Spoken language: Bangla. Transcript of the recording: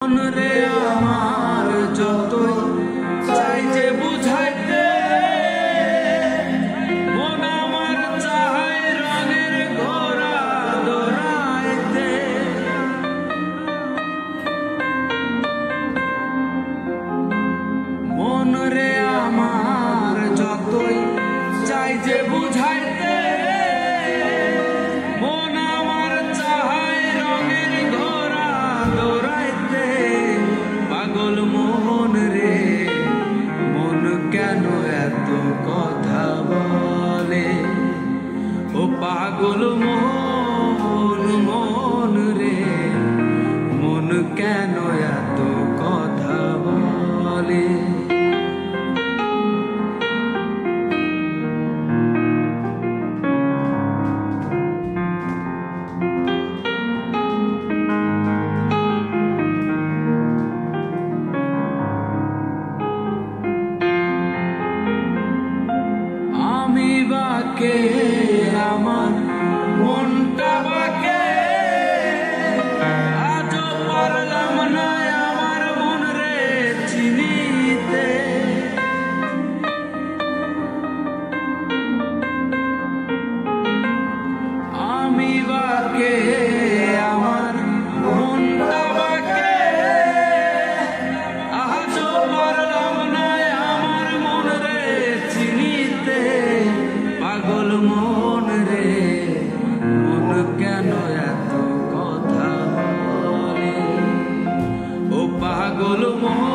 মন রে আমার যতই চাই যে বুঝাইতে, মন আমার চায় রঙের ঘোড়া দৌড়াইতে। মন রে আমার যতই চাই যে বুঝাইতে, মন আমার চায় রঙের ঘোড়া দৌড়াইতে। পাগল মন রে মন কেন এত কথা বলে, ও পাগল মন মন রে মন কেন এত কথা বলে। আমি বাকে আমার মনটা বাকে, আজও পারলাম না আমার মন রে চিনিতে। আমি বাকে আমার মনটা বাকে, আজও পারলাম না আমার মন রে চিনিতে। পাগল মন রে মন কেন এত কথা বলে, ও পাগল মন